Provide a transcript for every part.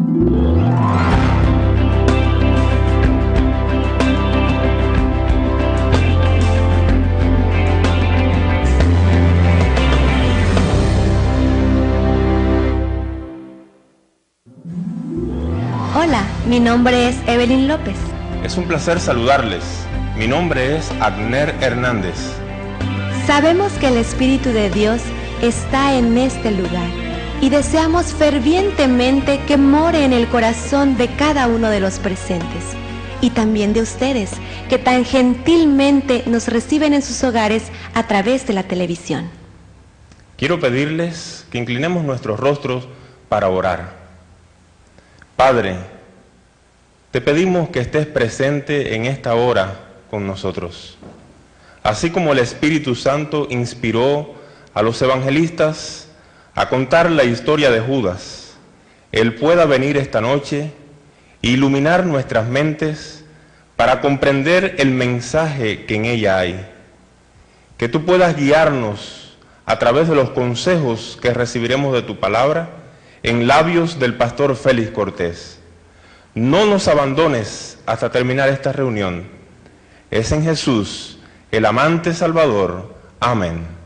Hola, mi nombre es Evelyn López. Es un placer saludarles. Mi nombre es Agner Hernández. Sabemos que el Espíritu de Dios está en este lugar y deseamos fervientemente que more en el corazón de cada uno de los presentes y también de ustedes, que tan gentilmente nos reciben en sus hogares a través de la televisión. Quiero pedirles que inclinemos nuestros rostros para orar. Padre, te pedimos que estés presente en esta hora con nosotros. Así como el Espíritu Santo inspiró a los evangelistas a contar la historia de Judas, Él pueda venir esta noche e iluminar nuestras mentes para comprender el mensaje que en ella hay. Que tú puedas guiarnos a través de los consejos que recibiremos de tu palabra en labios del pastor Félix Cortés. No nos abandones hasta terminar esta reunión. Es en Jesús, el amante Salvador. Amén.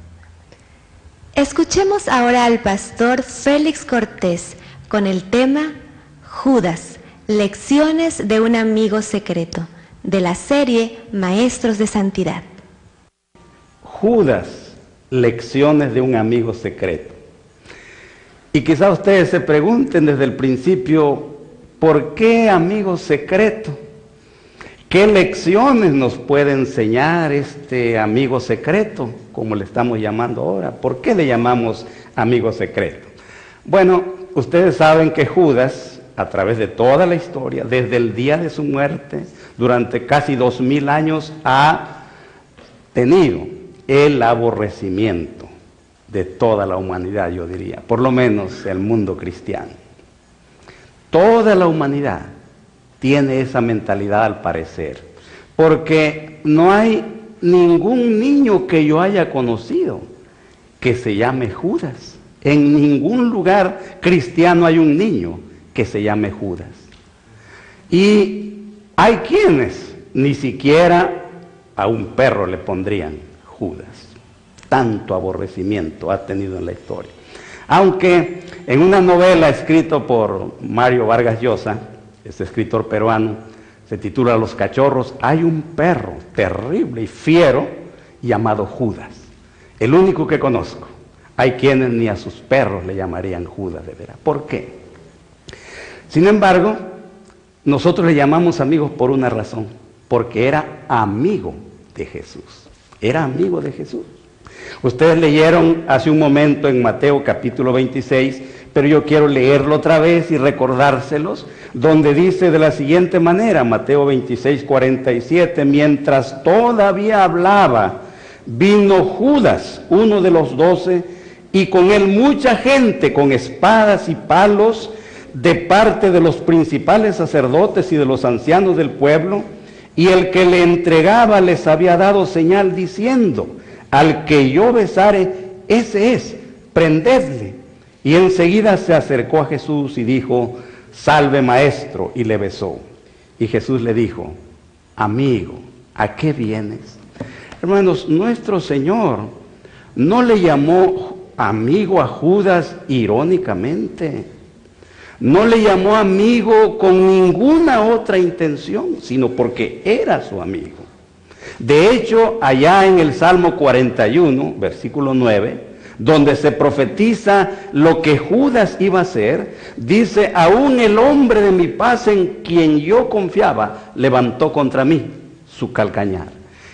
Escuchemos ahora al pastor Félix Cortés con el tema Judas, lecciones de un amigo secreto, de la serie Maestros de Santidad. Judas, lecciones de un amigo secreto. Y quizá ustedes se pregunten desde el principio, ¿por qué amigo secreto? ¿Qué lecciones nos puede enseñar este amigo secreto, como le estamos llamando ahora? ¿Por qué le llamamos amigo secreto? Bueno, ustedes saben que Judas, a través de toda la historia, desde el día de su muerte, durante casi 2000 años, ha tenido el aborrecimiento de toda la humanidad, yo diría, por lo menos el mundo cristiano. Toda la humanidad tiene esa mentalidad al parecer, porque no hay ningún niño que yo haya conocido que se llame Judas. En ningún lugar cristiano hay un niño que se llame Judas. Y hay quienes ni siquiera a un perro le pondrían Judas. Tanto aborrecimiento ha tenido en la historia. Aunque en una novela escrita por Mario Vargas Llosa, este escritor peruano, se titula Los cachorros, hay un perro terrible y fiero llamado Judas. El único que conozco. Hay quienes ni a sus perros le llamarían Judas, de veras. ¿Por qué? Sin embargo, nosotros le llamamos amigos por una razón, porque era amigo de Jesús. Era amigo de Jesús. Ustedes leyeron hace un momento en Mateo capítulo 26, pero yo quiero leerlo otra vez y recordárselos, donde dice de la siguiente manera, Mateo 26, 47, mientras todavía hablaba, vino Judas, uno de los 12, y con él mucha gente con espadas y palos de parte de los principales sacerdotes y de los ancianos del pueblo, y el que le entregaba les había dado señal diciendo, al que yo besare, ese es, prendedle. Y enseguida se acercó a Jesús y dijo, salve maestro, y le besó. Y Jesús le dijo, amigo, ¿a qué vienes? Hermanos, nuestro Señor no le llamó amigo a Judas irónicamente. No le llamó amigo con ninguna otra intención, sino porque era su amigo. De hecho, allá en el Salmo 41, versículo 9, donde se profetiza lo que Judas iba a hacer, dice, aún el hombre de mi paz en quien yo confiaba, levantó contra mí su calcañar.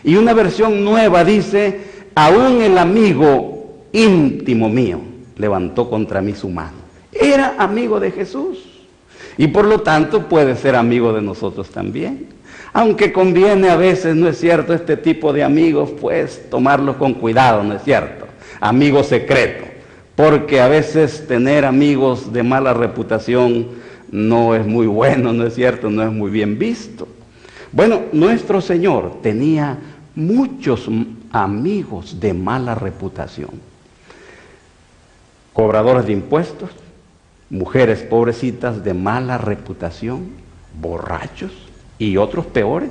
Y una versión nueva dice, aún el amigo íntimo mío levantó contra mí su mano. Era amigo de Jesús y por lo tanto puede ser amigo de nosotros también. Aunque conviene a veces, ¿no es cierto?, este tipo de amigos, pues tomarlos con cuidado, ¿no es cierto? Amigo secreto, porque a veces tener amigos de mala reputación no es muy bueno, ¿no es cierto?, no es muy bien visto. Bueno, nuestro Señor tenía muchos amigos de mala reputación. Cobradores de impuestos, mujeres pobrecitas de mala reputación, borrachos y otros peores,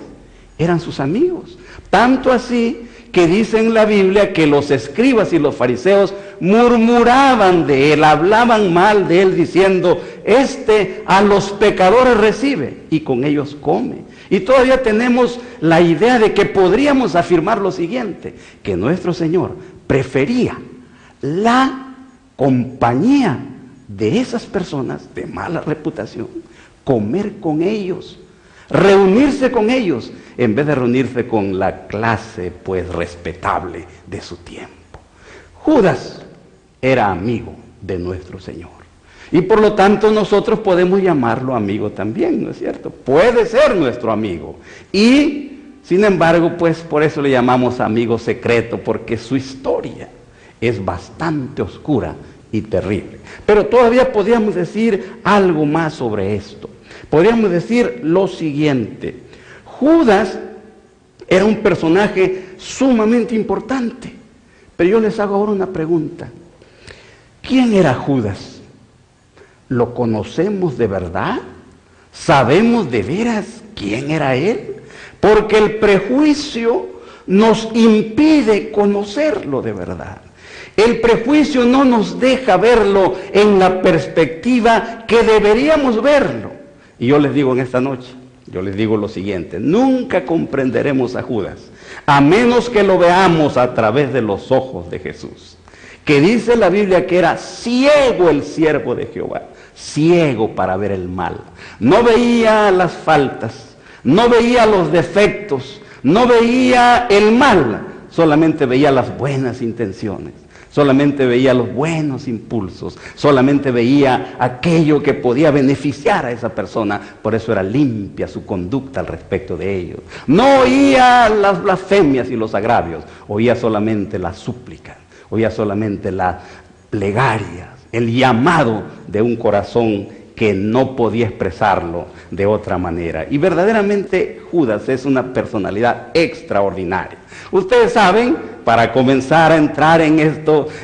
eran sus amigos. Tanto así que dice en la Biblia que los escribas y los fariseos murmuraban de él, hablaban mal de él, diciendo: este a los pecadores recibe y con ellos come. Y todavía tenemos la idea de que podríamos afirmar lo siguiente, que nuestro Señor prefería la compañía de esas personas de mala reputación, comer con ellos, reunirse con ellos, en vez de reunirse con la clase pues respetable de su tiempo. Judas era amigo de nuestro Señor, y por lo tanto nosotros podemos llamarlo amigo también, ¿no es cierto? Puede ser nuestro amigo, y sin embargo pues por eso le llamamos amigo secreto, porque su historia es bastante oscura y terrible. Pero todavía podríamos decir algo más sobre esto. Podríamos decir lo siguiente: Judas era un personaje sumamente importante, pero yo les hago ahora una pregunta. ¿Quién era Judas? ¿Lo conocemos de verdad? ¿Sabemos de veras quién era él? Porque el prejuicio nos impide conocerlo de verdad. El prejuicio no nos deja verlo en la perspectiva que deberíamos verlo. Y yo les digo en esta noche, yo les digo lo siguiente: nunca comprenderemos a Judas a menos que lo veamos a través de los ojos de Jesús, que dice la Biblia que era ciego el siervo de Jehová, ciego para ver el mal. No veía las faltas, no veía los defectos, no veía el mal, solamente veía las buenas intenciones. Solamente veía los buenos impulsos, solamente veía aquello que podía beneficiar a esa persona, por eso era limpia su conducta al respecto de ellos. No oía las blasfemias y los agravios, oía solamente las súplicas, oía solamente las plegarias, el llamado de un corazón que no podía expresarlo de otra manera. Y verdaderamente Judas es una personalidad extraordinaria. Ustedes saben, para comenzar a entrar en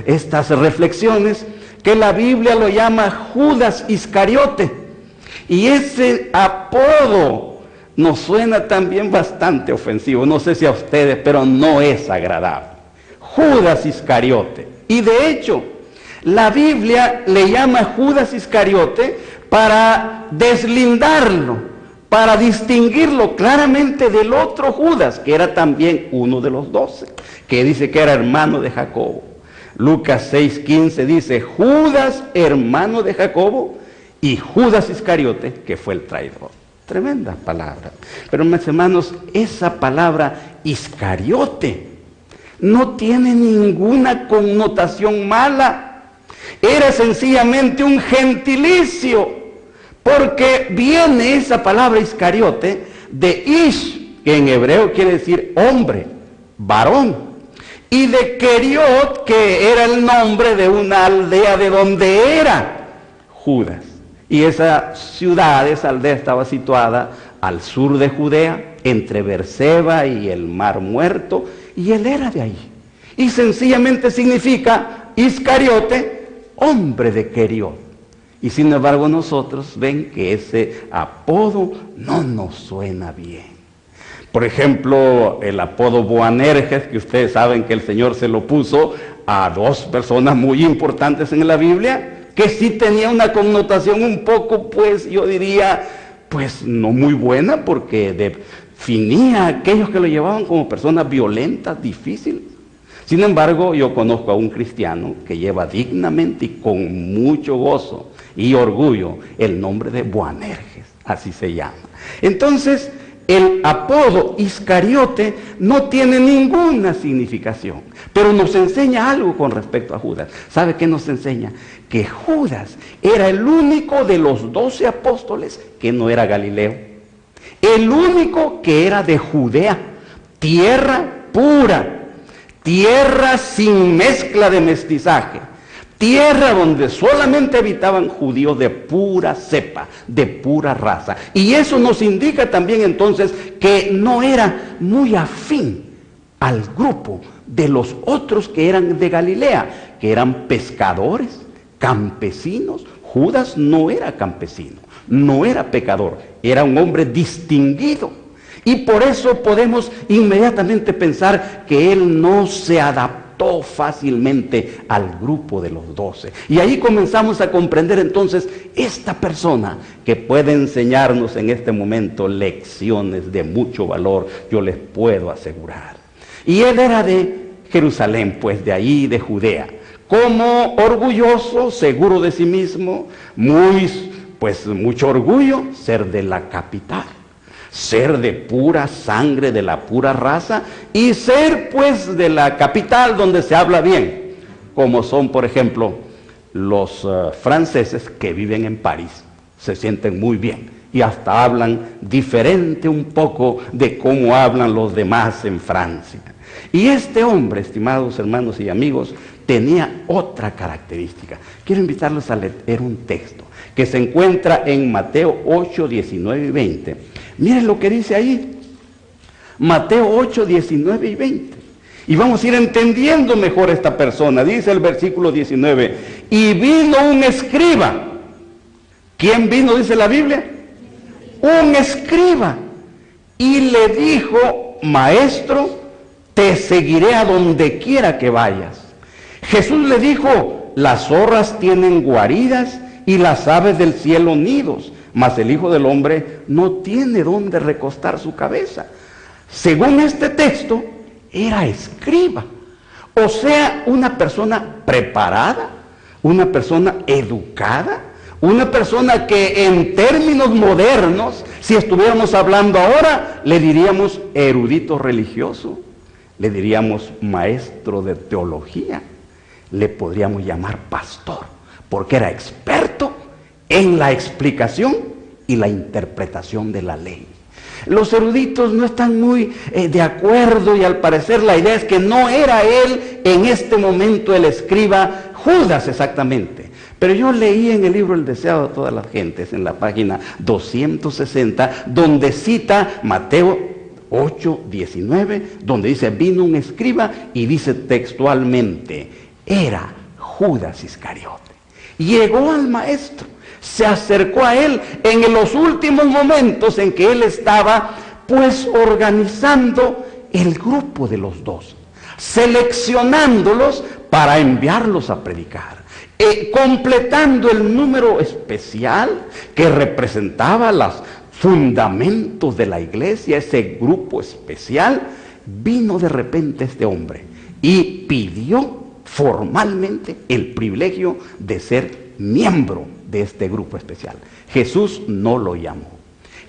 estas reflexiones, que la Biblia lo llama Judas Iscariote. Y ese apodo nos suena también bastante ofensivo. No sé si a ustedes, pero no es agradable. Judas Iscariote. Y de hecho, la Biblia le llama Judas Iscariote para deslindarlo, para distinguirlo claramente del otro Judas, que era también uno de los 12, que dice que era hermano de Jacobo. Lucas 6:15 dice: Judas, hermano de Jacobo, y Judas Iscariote, que fue el traidor. Tremenda palabra. Pero mis hermanos, esa palabra Iscariote no tiene ninguna connotación mala. Era sencillamente un gentilicio, porque viene esa palabra Iscariote de Ish, que en hebreo quiere decir hombre, varón, y de Keriot, que era el nombre de una aldea de donde era Judas. Y esa ciudad, esa aldea estaba situada al sur de Judea, entre Berseba y el Mar Muerto, y él era de ahí. Y sencillamente significa Iscariote, hombre de Keriot. Y sin embargo nosotros ven que ese apodo no nos suena bien. Por ejemplo, el apodo Boanerges, que ustedes saben que el Señor se lo puso a 2 personas muy importantes en la Biblia, que sí tenía una connotación un poco, pues yo diría, pues no muy buena, porque definía a aquellos que lo llevaban como personas violentas, difíciles. Sin embargo, yo conozco a un cristiano que lleva dignamente y con mucho gozo y orgullo el nombre de Boanerges, así se llama. Entonces, el apodo Iscariote no tiene ninguna significación, pero nos enseña algo con respecto a Judas. ¿Sabe qué nos enseña? Que Judas era el único de los 12 apóstoles que no era galileo, el único que era de Judea, tierra pura, tierra sin mezcla de mestizaje, tierra donde solamente habitaban judíos de pura cepa, de pura raza. Y eso nos indica también entonces que no era muy afín al grupo de los otros que eran de Galilea, que eran pescadores, campesinos, Judas no era campesino, no era pecador, era un hombre distinguido. Y por eso podemos inmediatamente pensar que él no se adaptó fácilmente al grupo de los 12. Y ahí comenzamos a comprender entonces esta persona que puede enseñarnos en este momento lecciones de mucho valor, yo les puedo asegurar. Y él era de Jerusalén, pues de ahí, de Judea. Como orgulloso, seguro de sí mismo, mucho orgullo, ser de la capital, ser de pura sangre, de la pura raza, y ser pues de la capital donde se habla bien, como son por ejemplo los franceses que viven en París, se sienten muy bien y hasta hablan diferente un poco de cómo hablan los demás en Francia. Y este hombre, estimados hermanos y amigos, tenía otra característica. Quiero invitarlos a leer un texto que se encuentra en Mateo 8, 19 y 20. Miren lo que dice ahí. Mateo 8, 19 y 20. Y vamos a ir entendiendo mejor esta persona. Dice el versículo 19. Y vino un escriba. ¿Quién vino, dice la Biblia? Un escriba. Y le dijo, maestro, te seguiré a donde quiera que vayas. Jesús le dijo, las zorras tienen guaridas y las aves del cielo nidos, mas el Hijo del Hombre no tiene dónde recostar su cabeza. Según este texto, era escriba, o sea, una persona preparada, una persona educada, una persona que en términos modernos, si estuviéramos hablando ahora, le diríamos erudito religioso, le diríamos maestro de teología, le podríamos llamar pastor, porque era experto en la explicación y la interpretación de la ley. Los eruditos no están muy de acuerdo, y al parecer la idea es que no era él en este momento el escriba Judas exactamente. Pero yo leí en el libro El deseado de todas las gentes, en la página 260, donde cita Mateo 8, 19, donde dice, vino un escriba, y dice textualmente, era Judas Iscariote. Llegó al maestro, se acercó a él en los últimos momentos en que él estaba pues organizando el grupo de los 12, seleccionándolos para enviarlos a predicar, completando el número especial que representaba los fundamentos de la iglesia, ese grupo especial. Vino de repente este hombre y pidió formalmente el privilegio de ser miembro de este grupo especial. Jesús no lo llamó,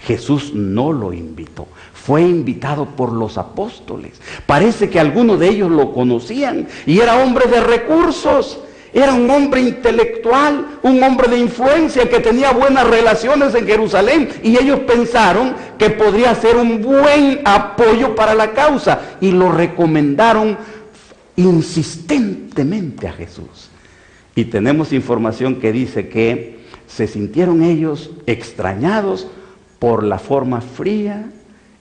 Jesús no lo invitó, fue invitado por los apóstoles. Parece que algunos de ellos lo conocían y era hombre de recursos, era un hombre intelectual, un hombre de influencia que tenía buenas relaciones en Jerusalén, y ellos pensaron que podría ser un buen apoyo para la causa y lo recomendaron insistentemente a Jesús. Y tenemos información que dice que se sintieron ellos extrañados por la forma fría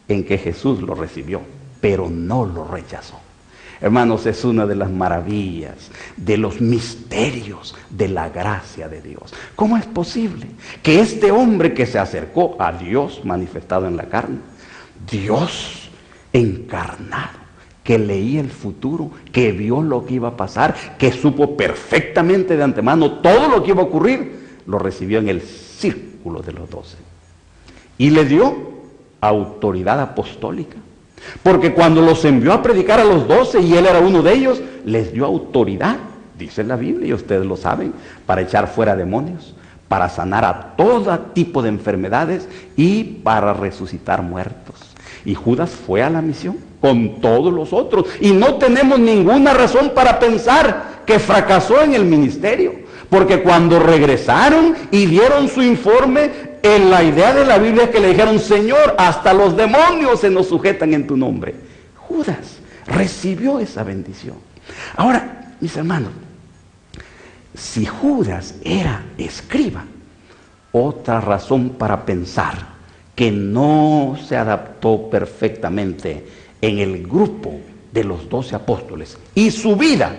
en que Jesús lo recibió, pero no lo rechazó. Hermanos, es una de las maravillas, de los misterios de la gracia de Dios. ¿Cómo es posible que este hombre que se acercó a Dios manifestado en la carne, Dios encarnado, que leía el futuro, que vio lo que iba a pasar, que supo perfectamente de antemano todo lo que iba a ocurrir, lo recibió en el círculo de los 12 y le dio autoridad apostólica? Porque cuando los envió a predicar a los 12, y él era uno de ellos, les dio autoridad, dice la Biblia, y ustedes lo saben, para echar fuera demonios, para sanar a todo tipo de enfermedades y para resucitar muertos. Y Judas fue a la misión con todos los otros, y no tenemos ninguna razón para pensar que fracasó en el ministerio, porque cuando regresaron y dieron su informe, en la idea de la Biblia es que le dijeron, Señor, hasta los demonios se nos sujetan en tu nombre. Judas recibió esa bendición. Ahora, mis hermanos, si Judas era escriba, otra razón para pensar que no se adaptó perfectamente en el grupo de los 12 apóstoles, y su vida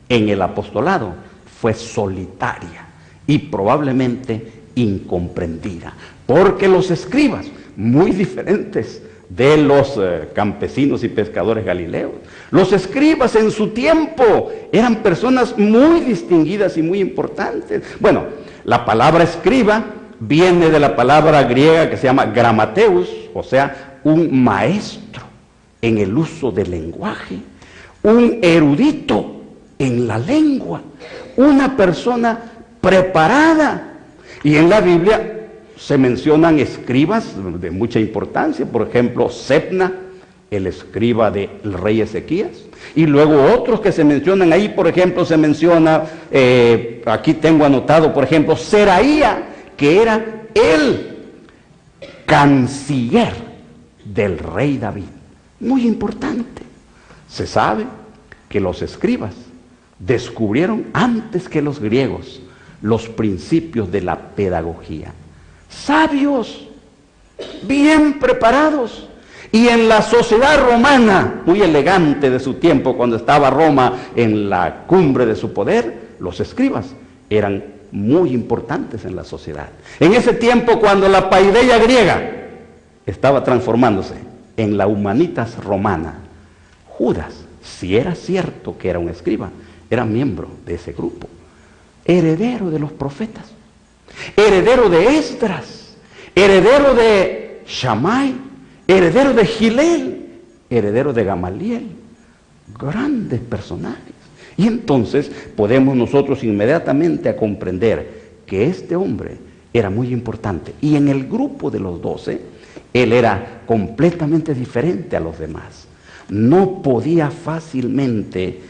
en el apostolado fue solitaria y probablemente incomprendida, porque los escribas, muy diferentes de los campesinos y pescadores galileos, los escribas en su tiempo eran personas muy distinguidas y muy importantes. Bueno, la palabra escriba viene de la palabra griega que se llama gramateus, o sea, un maestro en el uso del lenguaje, un erudito en la lengua, una persona preparada. Y en la Biblia se mencionan escribas de mucha importancia, por ejemplo, Sebna, el escriba del rey Ezequías, y luego otros que se mencionan ahí, por ejemplo, se menciona, aquí tengo anotado, por ejemplo, Seraía, que era el canciller del rey David. Muy importante. Se sabe que los escribas descubrieron antes que los griegos los principios de la pedagogía. Sabios, bien preparados. Y en la sociedad romana, muy elegante de su tiempo, cuando estaba Roma en la cumbre de su poder, los escribas eran muy importantes en la sociedad. En ese tiempo, cuando la paideia griega estaba transformándose en la humanitas romana, Judas, si era cierto que era un escriba, era miembro de ese grupo, heredero de los profetas, heredero de Esdras, heredero de Shammai, heredero de Gilel, heredero de Gamaliel, grandes personajes. Y entonces podemos nosotros inmediatamente a comprender que este hombre era muy importante. Y en el grupo de los 12, él era completamente diferente a los demás. No podía fácilmente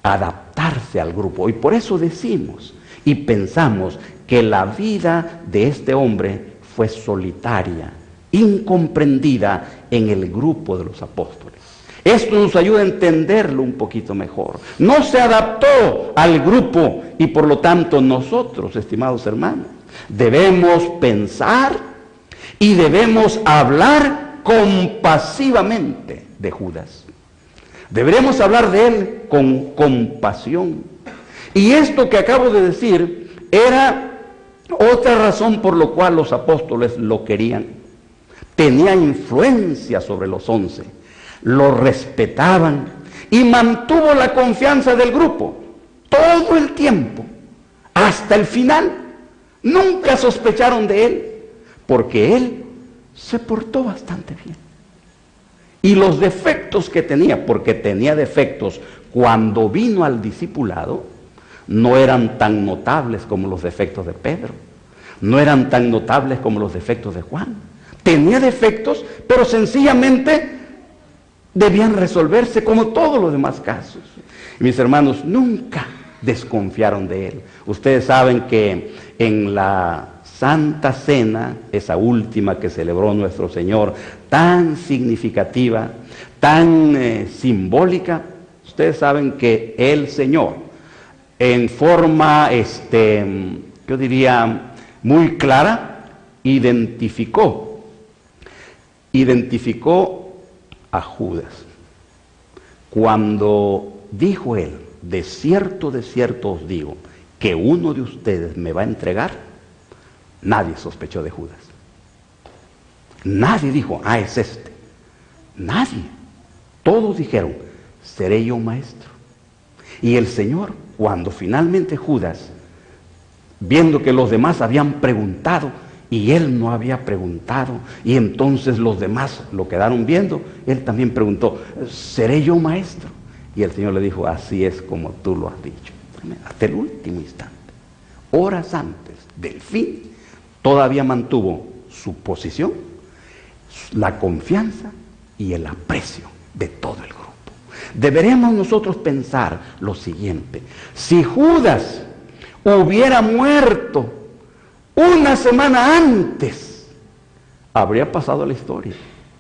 adaptarse al grupo. Y por eso decimos y pensamos que la vida de este hombre fue solitaria, incomprendida en el grupo de los apóstoles. Esto nos ayuda a entenderlo un poquito mejor. No se adaptó al grupo y por lo tanto nosotros, estimados hermanos, debemos pensar y debemos hablar compasivamente de Judas. Deberemos hablar de él con compasión. Y esto que acabo de decir era otra razón por la cual los apóstoles lo querían. Tenía influencia sobre los 11, lo respetaban y mantuvo la confianza del grupo todo el tiempo, hasta el final. Nunca sospecharon de él, porque él se portó bastante bien. Y los defectos que tenía, porque tenía defectos cuando vino al discipulado, no eran tan notables como los defectos de Pedro, no eran tan notables como los defectos de Juan. Tenía defectos, pero sencillamente debían resolverse como todos los demás casos. Y mis hermanos nunca desconfiaron de él. Ustedes saben que en la Santa Cena, esa última que celebró nuestro Señor, tan significativa, tan simbólica, ustedes saben que el Señor, en forma, yo diría, muy clara, identificó a Judas. Cuando dijo él, de cierto os digo, que uno de ustedes me va a entregar, nadie sospechó de Judas. Nadie dijo, es este. Nadie. Todos dijeron, seré yo maestro. Y el Señor, cuando finalmente Judas, viendo que los demás habían preguntado y él no había preguntado, y entonces los demás lo quedaron viendo, él también preguntó, ¿seré yo maestro? Y el Señor le dijo, así es como tú lo has dicho. Hasta el último instante, horas antes del fin, todavía mantuvo su posición, la confianza y el aprecio de todo el grupo. Deberemos nosotros pensar lo siguiente: si Judas hubiera muerto una semana antes, habría pasado la historia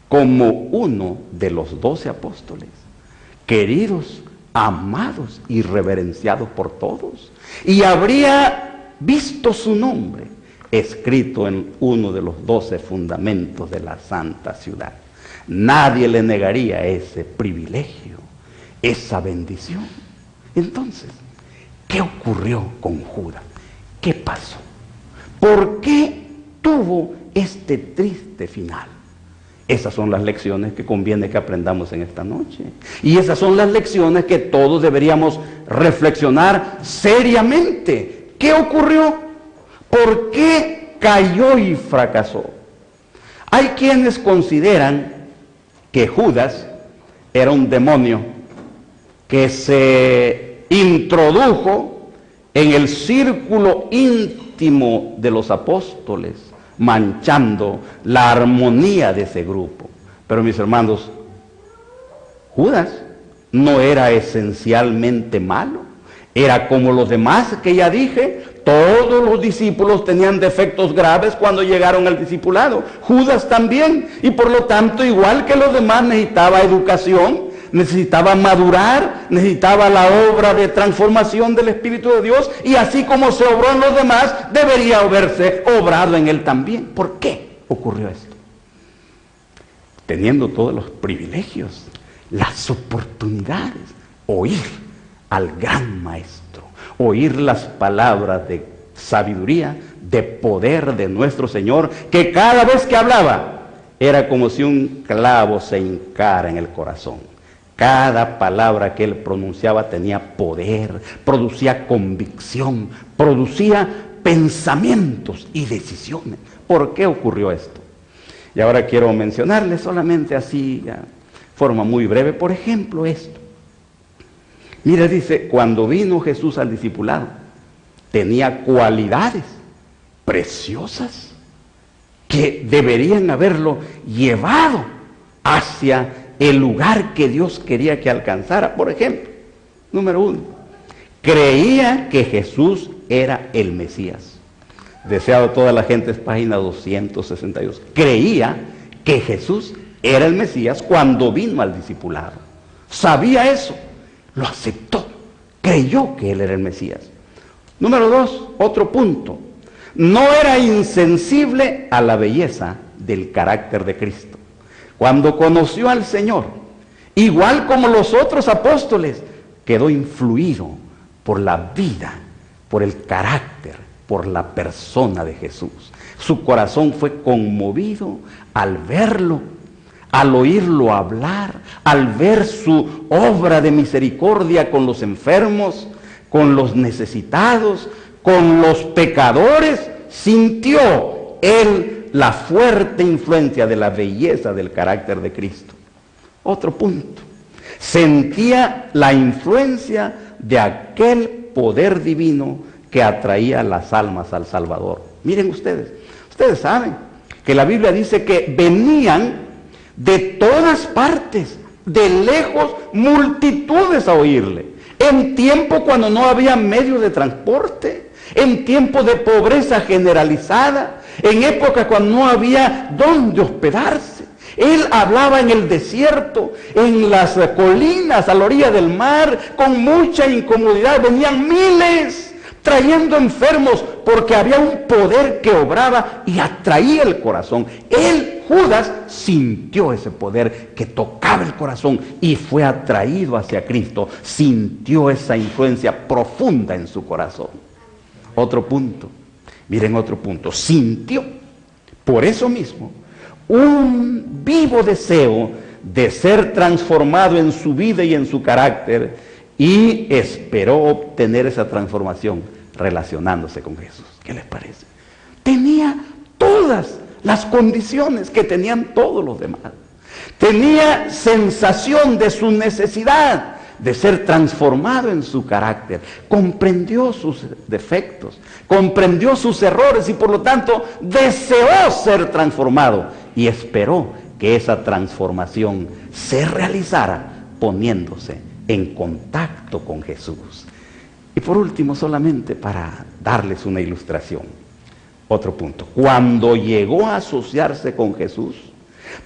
como uno de los 12 apóstoles, queridos, amados y reverenciados por todos, y habría visto su nombre escrito en uno de los 12 fundamentos de la santa ciudad. Nadie le negaría ese privilegio, esa bendición. Entonces, ¿qué ocurrió con Judas? ¿Qué pasó? ¿Por qué tuvo este triste final? Esas son las lecciones que conviene que aprendamos en esta noche. Y esas son las lecciones que todos deberíamos reflexionar seriamente. ¿Qué ocurrió? ¿Por qué cayó y fracasó? Hay quienes consideran que Judas era un demonio que se introdujo en el círculo íntimo de los apóstoles, manchando la armonía de ese grupo. Pero mis hermanos, Judas no era esencialmente malo, era como los demás que ya dije. Todos los discípulos tenían defectos graves cuando llegaron al discipulado. Judas también, y por lo tanto, igual que los demás, necesitaba educación, necesitaba madurar, necesitaba la obra de transformación del Espíritu de Dios, y así como se obró en los demás, debería haberse obrado en él también. ¿Por qué ocurrió esto? Teniendo todos los privilegios, las oportunidades, oír al gran maestro, oír las palabras de sabiduría, de poder de nuestro Señor, que cada vez que hablaba, era como si un clavo se hincara en el corazón. Cada palabra que él pronunciaba tenía poder, producía convicción, producía pensamientos y decisiones. ¿Por qué ocurrió esto? Y ahora quiero mencionarles solamente así, de forma muy breve, por ejemplo, esto. Mira, dice, cuando vino Jesús al discipulado, tenía cualidades preciosas que deberían haberlo llevado hacia el lugar que Dios quería que alcanzara. Por ejemplo, número 1, creía que Jesús era el Mesías. Deseado toda la gente, es página 262. Creía que Jesús era el Mesías cuando vino al discipulado. Sabía eso, lo aceptó, creyó que él era el Mesías. Número 2, otro punto. No era insensible a la belleza del carácter de Cristo. Cuando conoció al Señor, igual como los otros apóstoles, quedó influido por la vida, por el carácter, por la persona de Jesús. Su corazón fue conmovido al verlo, al oírlo hablar, al ver su obra de misericordia con los enfermos, con los necesitados, con los pecadores. Sintió él la fuerte influencia de la belleza del carácter de Cristo. Otro punto, sentía la influencia de aquel poder divino que atraía las almas al Salvador. Miren ustedes saben que la Biblia dice que venían de todas partes, de lejos, multitudes a oírle. En tiempo cuando no había medios de transporte, en tiempo de pobreza generalizada, en época cuando no había dónde hospedarse. Él hablaba en el desierto, en las colinas, a la orilla del mar, con mucha incomodidad. Venían miles trayendo enfermos porque había un poder que obraba y atraía el corazón. Él, Judas, sintió ese poder que tocaba el corazón y fue atraído hacia Cristo. Sintió esa influencia profunda en su corazón. Otro punto, miren otro punto, sintió por eso mismo un vivo deseo de ser transformado en su vida y en su carácter, y esperó obtener esa transformación relacionándose con Jesús. ¿Qué les parece? Tenía todas las condiciones que tenían todos los demás. Tenía sensación de su necesidad de ser transformado en su carácter. Comprendió sus defectos, comprendió sus errores y por lo tanto deseó ser transformado y esperó que esa transformación se realizara poniéndose en contacto con Jesús. Y por último, solamente para darles una ilustración, otro punto. Cuando llegó a asociarse con Jesús,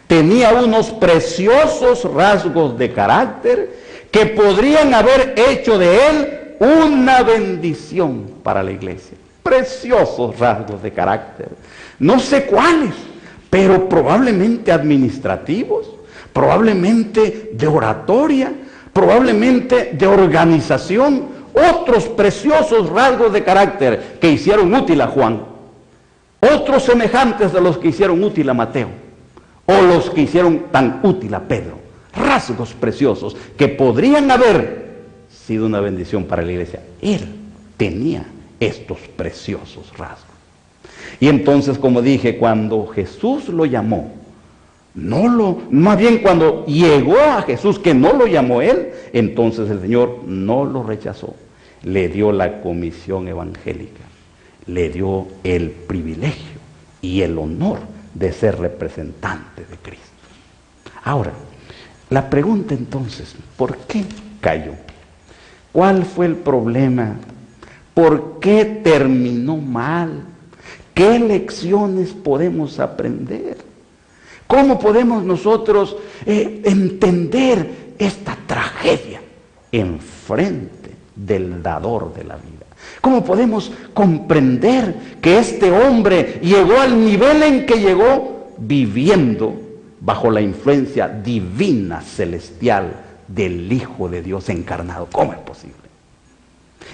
tenía unos preciosos rasgos de carácter que podrían haber hecho de él una bendición para la iglesia. Preciosos rasgos de carácter. No sé cuáles, pero probablemente administrativos, probablemente de oratoria, probablemente de organización, o otros preciosos rasgos de carácter que hicieron útil a Juan, otros semejantes de los que hicieron útil a Mateo, o los que hicieron tan útil a Pedro. Rasgos preciosos que podrían haber sido una bendición para la iglesia. Él tenía estos preciosos rasgos. Y entonces, como dije, cuando Jesús lo llamó, más bien cuando llegó a Jesús, que no lo llamó él, entonces el Señor no lo rechazó. Le dio la comisión evangélica, le dio el privilegio y el honor de ser representante de Cristo. Ahora, la pregunta entonces, ¿por qué cayó? ¿Cuál fue el problema? ¿Por qué terminó mal? ¿Qué lecciones podemos aprender? ¿Cómo podemos nosotros entender esta tragedia enfrente del dador de la vida? ¿Cómo podemos comprender que este hombre llegó al nivel en que llegó viviendo bajo la influencia divina, celestial del Hijo de Dios encarnado? ¿Cómo es posible?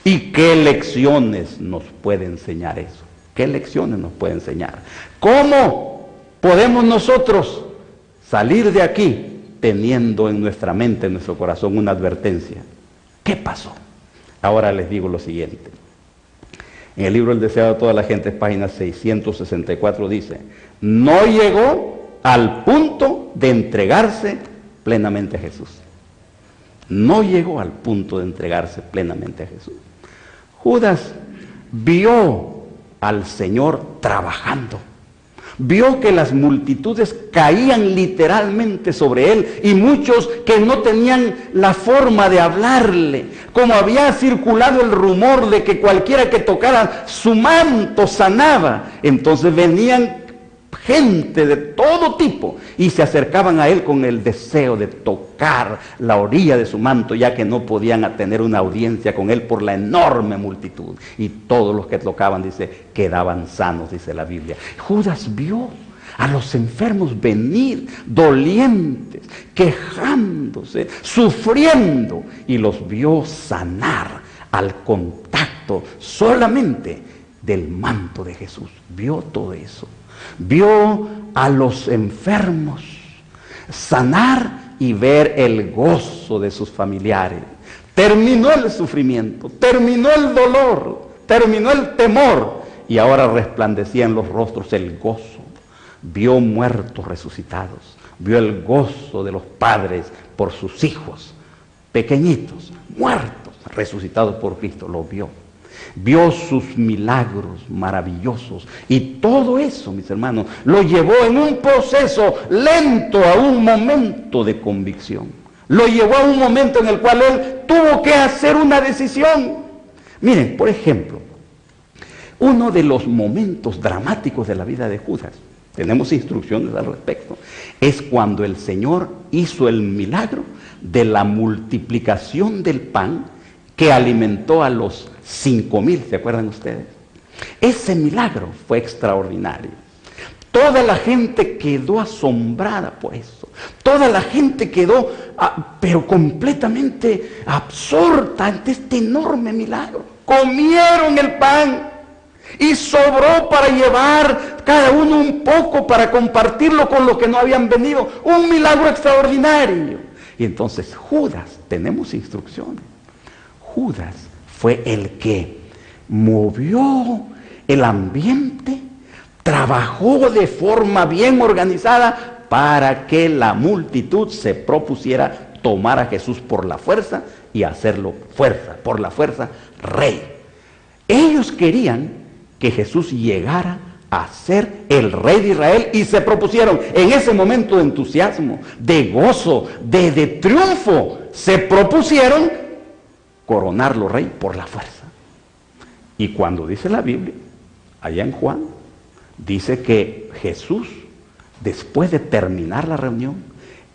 ¿Y qué lecciones nos puede enseñar eso? ¿Qué lecciones nos puede enseñar? ¿Cómo podemos nosotros salir de aquí teniendo en nuestra mente, en nuestro corazón, una advertencia? ¿Qué pasó? Ahora les digo lo siguiente. En el libro El deseo de toda la gente, página 664, dice: no llegó al punto de entregarse plenamente a Jesús. No llegó al punto de entregarse plenamente a Jesús. Judas vio al Señor trabajando. Vio que las multitudes caían literalmente sobre él, y muchos que no tenían la forma de hablarle. Como había circulado el rumor de que cualquiera que tocara su manto sanaba, entonces venían gente de todo tipo y se acercaban a él con el deseo de tocar la orilla de su manto, ya que no podían tener una audiencia con él por la enorme multitud. Y todos los que tocaban, dice, quedaban sanos, dice la Biblia. Judas vio a los enfermos venir dolientes, quejándose, sufriendo, y los vio sanar al contacto solamente del manto de Jesús. Vio todo eso. Vio a los enfermos sanar y ver el gozo de sus familiares. Terminó el sufrimiento, terminó el dolor, terminó el temor, y ahora resplandecía en los rostros el gozo. Vio muertos resucitados, vio el gozo de los padres por sus hijos pequeñitos, muertos, resucitados por Cristo. Lo vio. Vio sus milagros maravillosos, y todo eso, mis hermanos, lo llevó en un proceso lento a un momento de convicción. Lo llevó a un momento en el cual él tuvo que hacer una decisión. Miren, por ejemplo, uno de los momentos dramáticos de la vida de Judas, tenemos instrucciones al respecto, es cuando el Señor hizo el milagro de la multiplicación del pan que alimentó a los 5,000, ¿se acuerdan ustedes? Ese milagro fue extraordinario. Toda la gente quedó asombrada por eso. Toda la gente quedó, pero completamente absorta ante este enorme milagro. Comieron el pan y sobró para llevar cada uno un poco para compartirlo con los que no habían venido. Un milagro extraordinario. Y entonces Judas, tenemos instrucciones. Judas fue el que movió el ambiente, trabajó de forma bien organizada para que la multitud se propusiera tomar a Jesús por la fuerza y hacerlo por la fuerza, rey. Ellos querían que Jesús llegara a ser el rey de Israel, y se propusieron en ese momento de entusiasmo, de gozo, de triunfo, se propusieron coronarlo rey por la fuerza. Y cuando dice la Biblia, allá en Juan, dice que Jesús, después de terminar la reunión,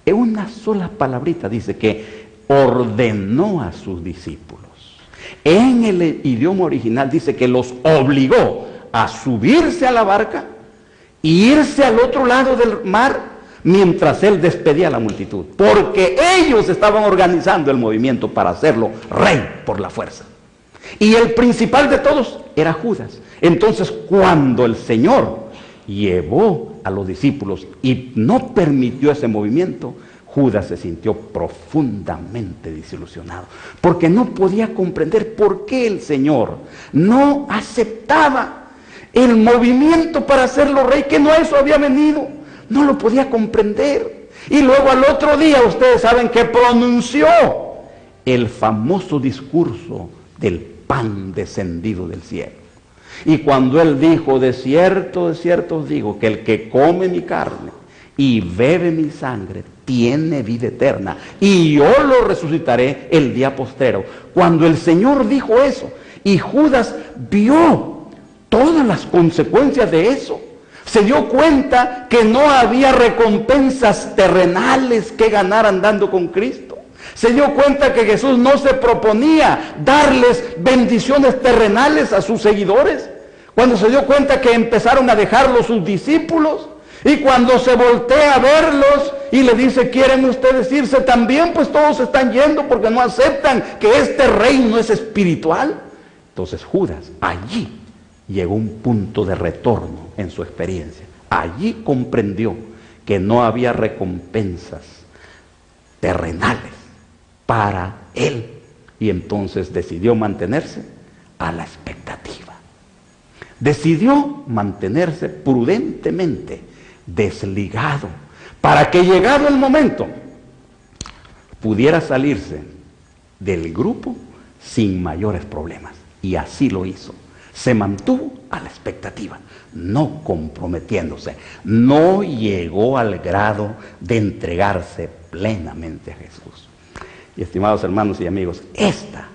en una sola palabrita dice que ordenó a sus discípulos. En el idioma original dice que los obligó a subirse a la barca e irse al otro lado del mar mientras él despedía a la multitud, porque ellos estaban organizando el movimiento para hacerlo rey por la fuerza. Y el principal de todos era Judas. Entonces, cuando el Señor llevó a los discípulos y no permitió ese movimiento, Judas se sintió profundamente desilusionado, porque no podía comprender por qué el Señor no aceptaba el movimiento para hacerlo rey, que no a eso había venido. No lo podía comprender. Y luego al otro día, ustedes saben que pronunció el famoso discurso del pan descendido del cielo. Y cuando él dijo, de cierto os digo, que el que come mi carne y bebe mi sangre tiene vida eterna, y yo lo resucitaré el día postrero. Cuando el Señor dijo eso, y Judas vio todas las consecuencias de eso, se dio cuenta que no había recompensas terrenales que ganar andando con Cristo. Se dio cuenta que Jesús no se proponía darles bendiciones terrenales a sus seguidores. Cuando se dio cuenta que empezaron a dejarlo sus discípulos, y cuando se voltea a verlos y le dice, ¿quieren ustedes irse también? Pues todos están yendo porque no aceptan que este reino es espiritual. Entonces Judas, allí llegó un punto de retorno en su experiencia. Allí comprendió que no había recompensas terrenales para él, y entonces decidió mantenerse a la expectativa. Decidió mantenerse prudentemente desligado, para que llegado el momento pudiera salirse del grupo sin mayores problemas. Y así lo hizo. Se mantuvo a la expectativa, no comprometiéndose. No llegó al grado de entregarse plenamente a Jesús. Y estimados hermanos y amigos, esta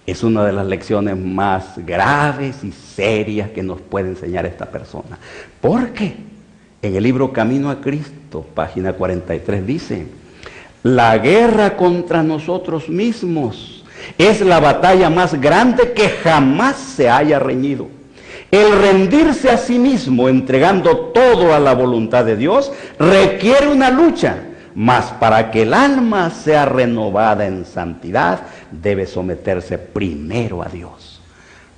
es una de las lecciones más graves y serias que nos puede enseñar esta persona. ¿Por qué? En el libro Camino a Cristo, página 43, dice, la guerra contra nosotros mismos es la batalla más grande que jamás se haya reñido. El rendirse a sí mismo, entregando todo a la voluntad de Dios, requiere una lucha, mas para que el alma sea renovada en santidad, debe someterse primero a Dios.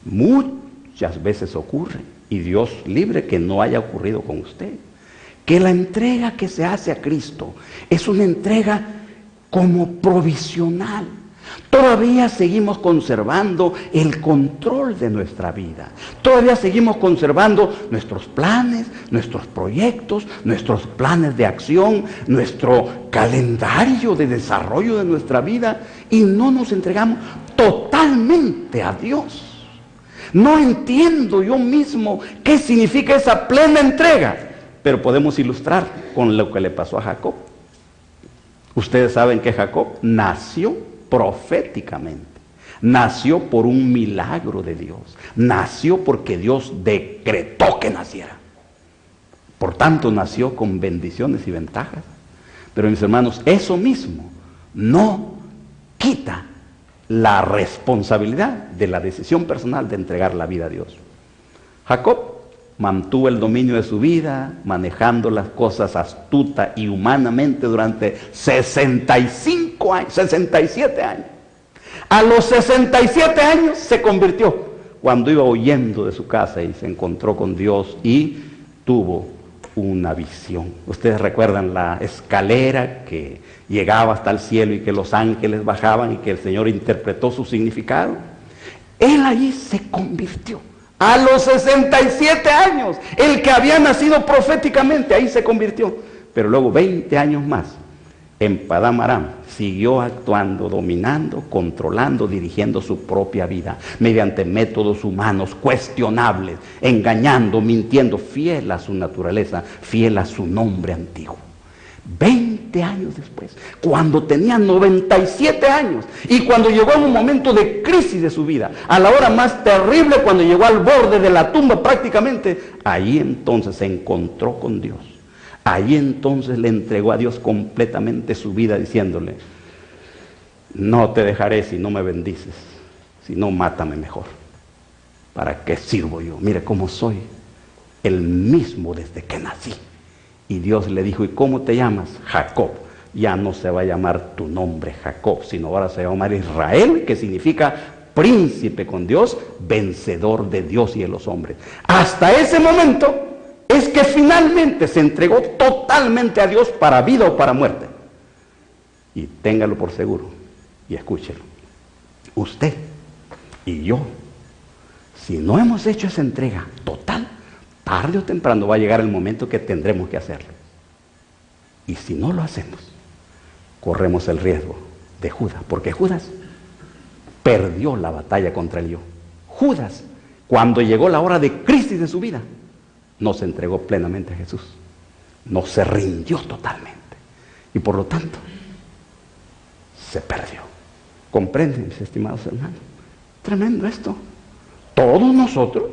Muchas veces ocurre, y Dios libre que no haya ocurrido con usted, que la entrega que se hace a Cristo es una entrega como provisional. Todavía seguimos conservando el control de nuestra vida. Todavía seguimos conservando nuestros planes, nuestros proyectos, nuestros planes de acción, nuestro calendario de desarrollo de nuestra vida, y no nos entregamos totalmente a Dios. No entiendo yo mismo qué significa esa plena entrega, pero podemos ilustrar con lo que le pasó a Jacob. Ustedes saben que Jacob nació proféticamente, nació por un milagro de Dios, nació porque Dios decretó que naciera. Por tanto, nació con bendiciones y ventajas. Pero mis hermanos, eso mismo no quita la responsabilidad de la decisión personal de entregar la vida a Dios. Jacob mantuvo el dominio de su vida, manejando las cosas astuta y humanamente durante 65 años, 67 años. A los 67 años se convirtió, cuando iba huyendo de su casa y se encontró con Dios y tuvo una visión. Ustedes recuerdan la escalera que llegaba hasta el cielo y que los ángeles bajaban y que el Señor interpretó su significado. Él allí se convirtió. A los 67 años, el que había nacido proféticamente, ahí se convirtió. Pero luego 20 años más, en Padán Aram, siguió actuando, dominando, controlando, dirigiendo su propia vida, mediante métodos humanos cuestionables, engañando, mintiendo, fiel a su naturaleza, fiel a su nombre antiguo. 20 años después, cuando tenía 97 años, y cuando llegó en un momento de crisis de su vida, a la hora más terrible, cuando llegó al borde de la tumba prácticamente, ahí entonces se encontró con Dios. Ahí entonces le entregó a Dios completamente su vida, diciéndole, no te dejaré si no me bendices, si no, mátame mejor. ¿Para qué sirvo yo? Mire cómo soy, el mismo desde que nací. Y Dios le dijo, ¿y cómo te llamas? Jacob. Ya no se va a llamar tu nombre Jacob, sino ahora se va a llamar Israel, que significa príncipe con Dios, vencedor de Dios y de los hombres. Hasta ese momento es que finalmente se entregó totalmente a Dios para vida o para muerte. Y téngalo por seguro y escúchelo. Usted y yo, si no hemos hecho esa entrega total, tarde o temprano va a llegar el momento que tendremos que hacerlo. Y si no lo hacemos, corremos el riesgo de Judas, porque Judas perdió la batalla contra el yo. Judas, cuando llegó la hora de crisis de su vida, no se entregó plenamente a Jesús, no se rindió totalmente, y por lo tanto se perdió. ¿Comprenden, mis estimados hermanos? Tremendo esto. Todos nosotros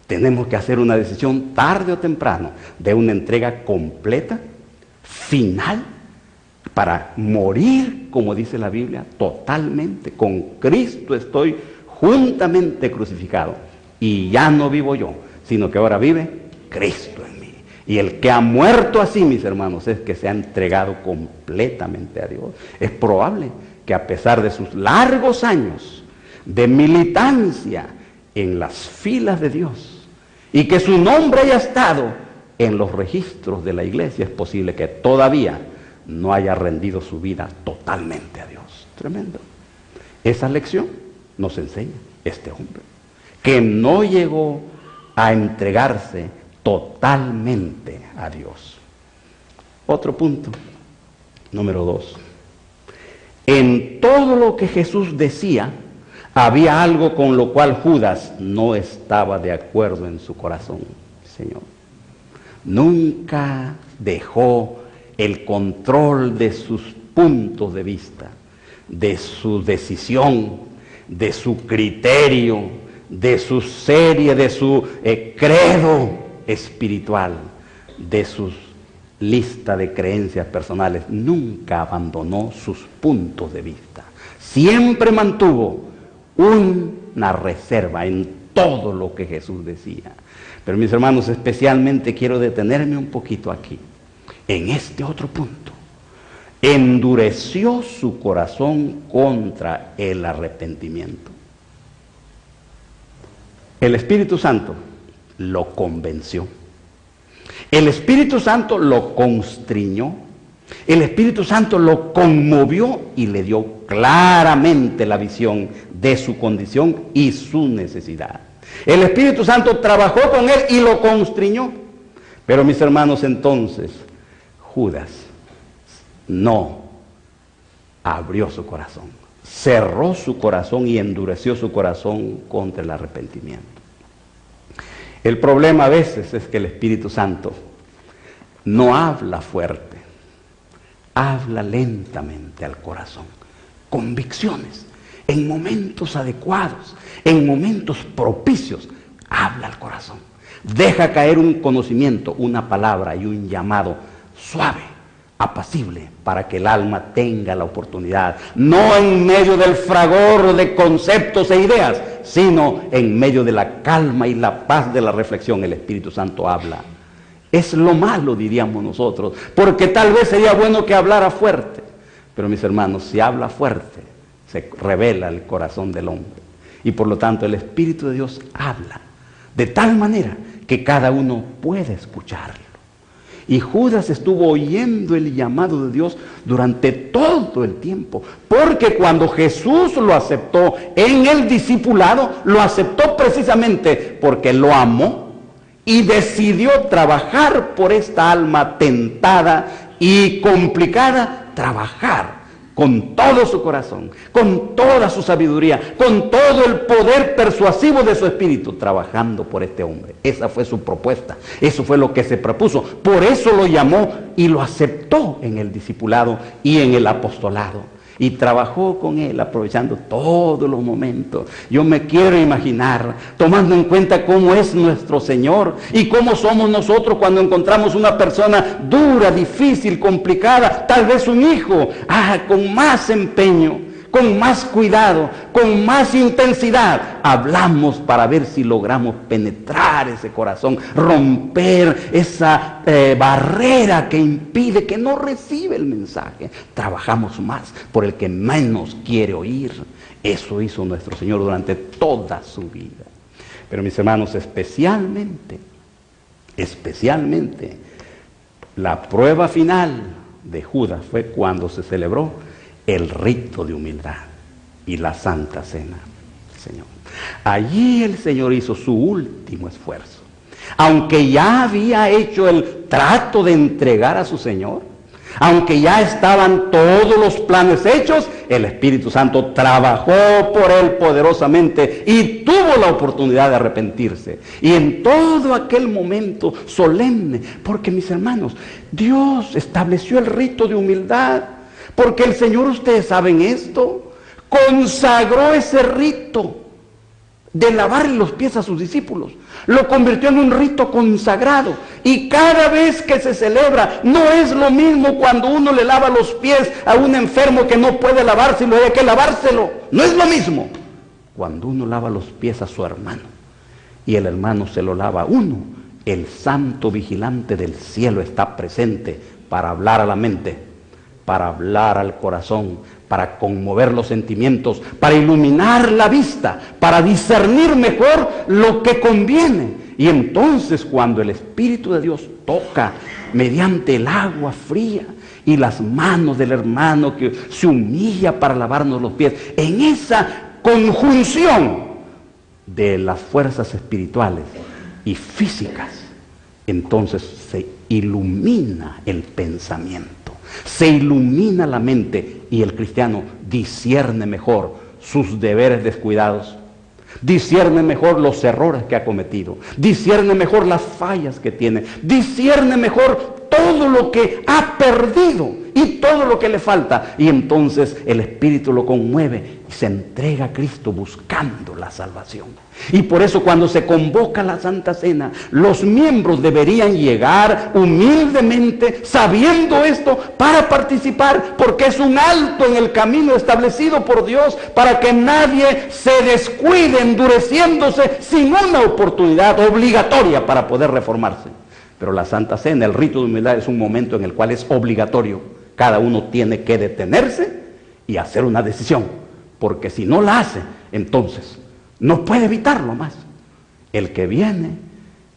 tenemos que hacer una decisión tarde o temprano de una entrega completa, final, para morir, como dice la Biblia, totalmente. Con Cristo estoy juntamente crucificado. Y ya no vivo yo, sino que ahora vive Cristo en mí. Y el que ha muerto así, mis hermanos, es que se ha entregado completamente a Dios. Es probable que a pesar de sus largos años de militancia en las filas de Dios, y que su nombre haya estado en los registros de la iglesia, es posible que todavía no haya rendido su vida totalmente a Dios. Tremendo. Esa lección nos enseña este hombre, que no llegó a entregarse totalmente a Dios. Otro punto, número 2. En todo lo que Jesús decía, había algo con lo cual Judas no estaba de acuerdo en su corazón, Señor. Nunca dejó el control de sus puntos de vista, de su decisión, de su criterio, de su serie, de su credo espiritual, de su lista de creencias personales. Nunca abandonó sus puntos de vista. Siempre mantuvo una reserva en todo lo que Jesús decía. Pero mis hermanos, especialmente quiero detenerme un poquito aquí, en este otro punto. Endureció su corazón contra el arrepentimiento. El Espíritu Santo lo convenció. El Espíritu Santo lo constriñó. El Espíritu Santo lo conmovió y le dio claramente la visión de su condición y su necesidad. El Espíritu Santo trabajó con él y lo constriñó. Pero mis hermanos, entonces Judas no abrió su corazón, cerró su corazón y endureció su corazón contra el arrepentimiento. El problema a veces es que el Espíritu Santo no habla fuerte, habla lentamente al corazón, convicciones, en momentos adecuados, en momentos propicios, habla al corazón, deja caer un conocimiento, una palabra y un llamado suave, apacible, para que el alma tenga la oportunidad, no en medio del fragor de conceptos e ideas, sino en medio de la calma y la paz de la reflexión. El Espíritu Santo habla. Es lo malo, diríamos nosotros, porque tal vez sería bueno que hablara fuerte, pero mis hermanos, si habla fuerte, se revela el corazón del hombre, y por lo tanto el Espíritu de Dios habla de tal manera que cada uno puede escucharlo. Y Judas estuvo oyendo el llamado de Dios durante todo el tiempo, porque cuando Jesús lo aceptó en el discipulado, lo aceptó precisamente porque lo amó y decidió trabajar por esta alma tentada y complicada, trabajar con todo su corazón, con toda su sabiduría, con todo el poder persuasivo de su espíritu, trabajando por este hombre. Esa fue su propuesta, eso fue lo que se propuso. Por eso lo llamó y lo aceptó en el discipulado y en el apostolado. Y trabajó con él, aprovechando todos los momentos. Yo me quiero imaginar, tomando en cuenta cómo es nuestro Señor y cómo somos nosotros cuando encontramos una persona dura, difícil, complicada, tal vez un hijo, con más empeño, con más cuidado, con más intensidad, hablamos para ver si logramos penetrar ese corazón, romper esa barrera que impide, que no recibe el mensaje. Trabajamos más por el que menos quiere oír. Eso hizo nuestro Señor durante toda su vida. Pero mis hermanos, especialmente, la prueba final de Judas fue cuando se celebró el rito de humildad y la Santa Cena del Señor. Allí el Señor hizo su último esfuerzo. Aunque ya había hecho el trato de entregar a su Señor, aunque ya estaban todos los planes hechos, el Espíritu Santo trabajó por él poderosamente y tuvo la oportunidad de arrepentirse. Y en todo aquel momento solemne, porque mis hermanos, Dios estableció el rito de humildad, porque el Señor, ustedes saben esto, consagró ese rito de lavarle los pies a sus discípulos, lo convirtió en un rito consagrado. Y cada vez que se celebra, no es lo mismo cuando uno le lava los pies a un enfermo que no puede lavarse y lo hay que lavárselo. No es lo mismo cuando uno lava los pies a su hermano y el hermano se lo lava a uno. El santo vigilante del cielo está presente para hablar a la mente, para hablar al corazón, para conmover los sentimientos, para iluminar la vista, para discernir mejor lo que conviene. Y entonces cuando el Espíritu de Dios toca mediante el agua fría y las manos del hermano que se humilla para lavarnos los pies, en esa conjunción de las fuerzas espirituales y físicas, entonces se ilumina el pensamiento, se ilumina la mente y el cristiano discierne mejor sus deberes descuidados, discierne mejor los errores que ha cometido, discierne mejor las fallas que tiene, discierne mejor todo lo que ha perdido y todo lo que le falta. Y entonces el Espíritu lo conmueve y se entrega a Cristo buscando la salvación. Y por eso cuando se convoca la Santa Cena, los miembros deberían llegar humildemente, sabiendo esto, para participar, porque es un alto en el camino establecido por Dios, para que nadie se descuide endureciéndose sin una oportunidad obligatoria para poder reformarse. Pero la Santa Cena, el rito de humildad, es un momento en el cual es obligatorio. Cada uno tiene que detenerse y hacer una decisión, porque si no la hace, entonces no puede evitarlo más. El que viene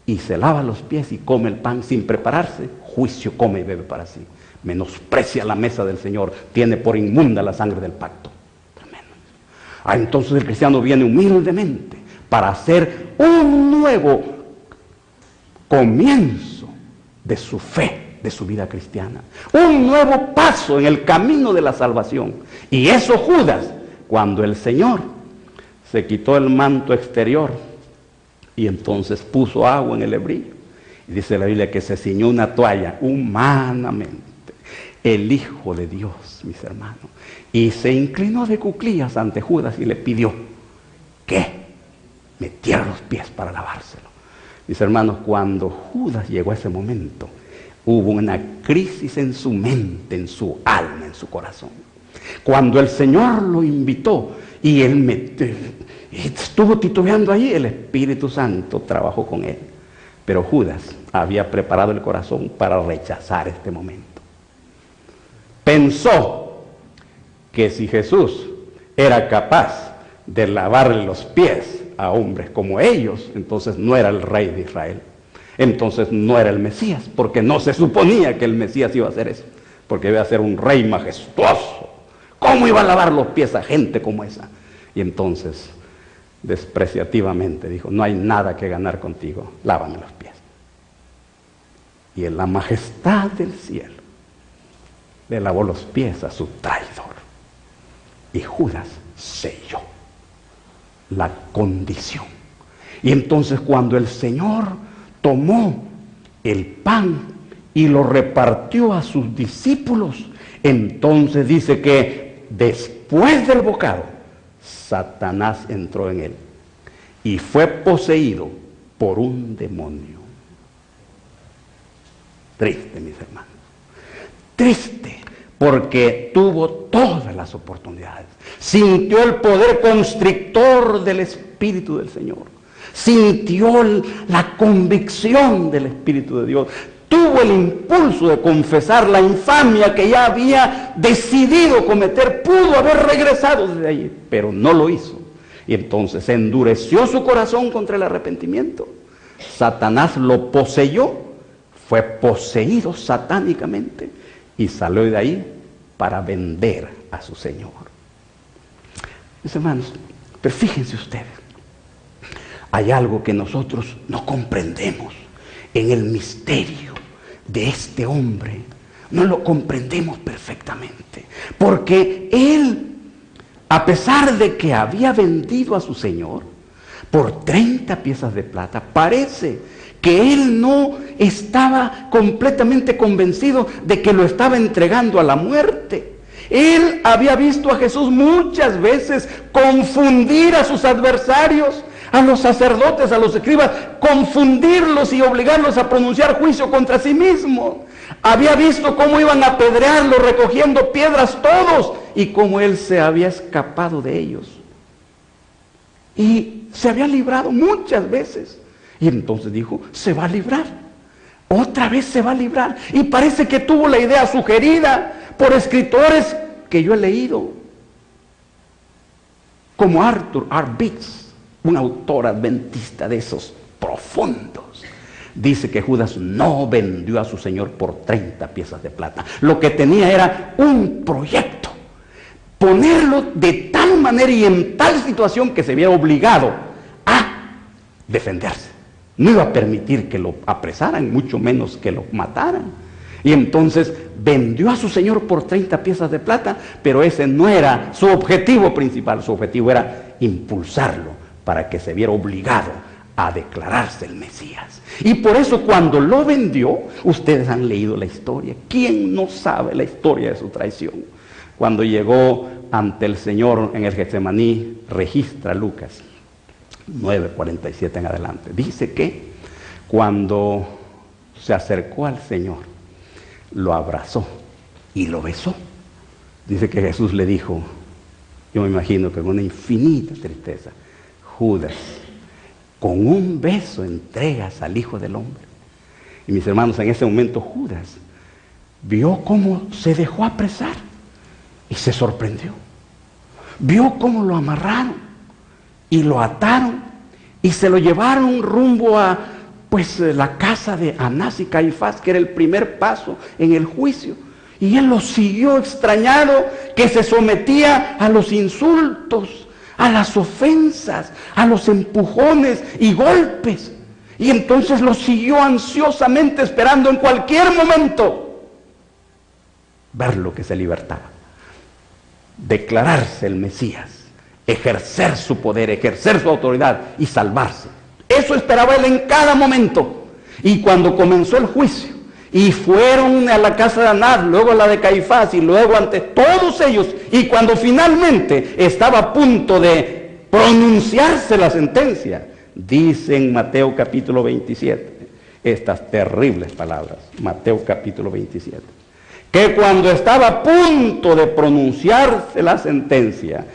y se lava los pies y come el pan sin prepararse, juicio come y bebe para sí. Menosprecia la mesa del Señor, tiene por inmunda la sangre del pacto. Tremendo. Entonces el cristiano viene humildemente para hacer un nuevo comienzo de su fe, de su vida cristiana. Un nuevo paso en el camino de la salvación. Y eso Judas, cuando el Señor se quitó el manto exterior y entonces puso agua en el hebrillo. Y dice la Biblia que se ciñó una toalla humanamente. El Hijo de Dios, mis hermanos. Y se inclinó de cuclillas ante Judas y le pidió que metiera los pies para lavárselo. Mis hermanos, cuando Judas llegó a ese momento, hubo una crisis en su mente, en su alma, en su corazón. Cuando el Señor lo invitó y él estuvo titubeando allí, el Espíritu Santo trabajó con él. Pero Judas había preparado el corazón para rechazar este momento. Pensó que si Jesús era capaz de lavarle los pies a hombres como ellos, entonces no era el rey de Israel. Entonces no era el Mesías, porque no se suponía que el Mesías iba a hacer eso, porque iba a ser un rey majestuoso. ¿Cómo iba a lavar los pies a gente como esa? Y entonces, despreciativamente dijo, no hay nada que ganar contigo, lávame los pies. Y en la majestad del cielo le lavó los pies a su traidor. Y Judas selló la condición. Y entonces cuando el Señor tomó el pan y lo repartió a sus discípulos, entonces dice que después del bocado, Satanás entró en él y fue poseído por un demonio. Triste, mis hermanos. Triste, porque tuvo todas las oportunidades. Sintió el poder constrictor del Espíritu del Señor. Sintió la convicción del Espíritu de Dios. tuvo el impulso de confesar la infamia que ya había decidido cometer, pudo haber regresado desde allí, pero no lo hizo. Y entonces endureció su corazón contra el arrepentimiento. Satanás lo poseyó, fue poseído satánicamente y salió de ahí para vender a su Señor. Mis hermanos, pero fíjense ustedes, hay algo que nosotros no comprendemos en el misterio de este hombre. No lo comprendemos perfectamente, porque él, a pesar de que había vendido a su Señor por 30 piezas de plata, parece que él no estaba completamente convencido de que lo estaba entregando a la muerte. Él había visto a Jesús muchas veces confundir a sus adversarios, a los sacerdotes, a los escribas, confundirlos y obligarlos a pronunciar juicio contra sí mismo. Había visto cómo iban a apedrearlo recogiendo piedras todos y cómo él se había escapado de ellos. Y se había librado muchas veces. Y entonces dijo, se va a librar. Otra vez se va a librar. Y parece que tuvo la idea sugerida por escritores que yo he leído, como Arthur R. Biggs, un autor adventista de esos profundos. Dice que Judas no vendió a su Señor por 30 piezas de plata. Lo que tenía era un proyecto, ponerlo de tal manera y en tal situación que se viera obligado a defenderse. No iba a permitir que lo apresaran, mucho menos que lo mataran. Y entonces vendió a su Señor por 30 piezas de plata, pero ese no era su objetivo principal. Su objetivo era impulsarlo para que se viera obligado a declararse el Mesías. Y por eso cuando lo vendió, ustedes han leído la historia. ¿Quién no sabe la historia de su traición? Cuando llegó ante el Señor en el Getsemaní, registra Lucas 9:47 en adelante. Dice que cuando se acercó al Señor, lo abrazó y lo besó. Dice que Jesús le dijo, yo me imagino que con una infinita tristeza, Judas, con un beso entregas al Hijo del Hombre. Y mis hermanos, en ese momento Judas vio cómo se dejó apresar y se sorprendió. Vio cómo lo amarraron y lo ataron y se lo llevaron rumbo a la casa de Anás y Caifás, que era el primer paso en el juicio. Y él lo siguió extrañado, que se sometía a los insultos, a las ofensas, a los empujones y golpes. Y entonces lo siguió ansiosamente, esperando en cualquier momento verlo que se libertaba, declararse el Mesías, ejercer su poder, ejercer su autoridad y salvarse. Eso esperaba él en cada momento. Y cuando comenzó el juicio y fueron a la casa de Anás, luego a la de Caifás y luego ante todos ellos, y cuando finalmente estaba a punto de pronunciarse la sentencia, dice en Mateo capítulo 27 estas terribles palabras. Mateo capítulo 27, que cuando estaba a punto de pronunciarse la sentencia,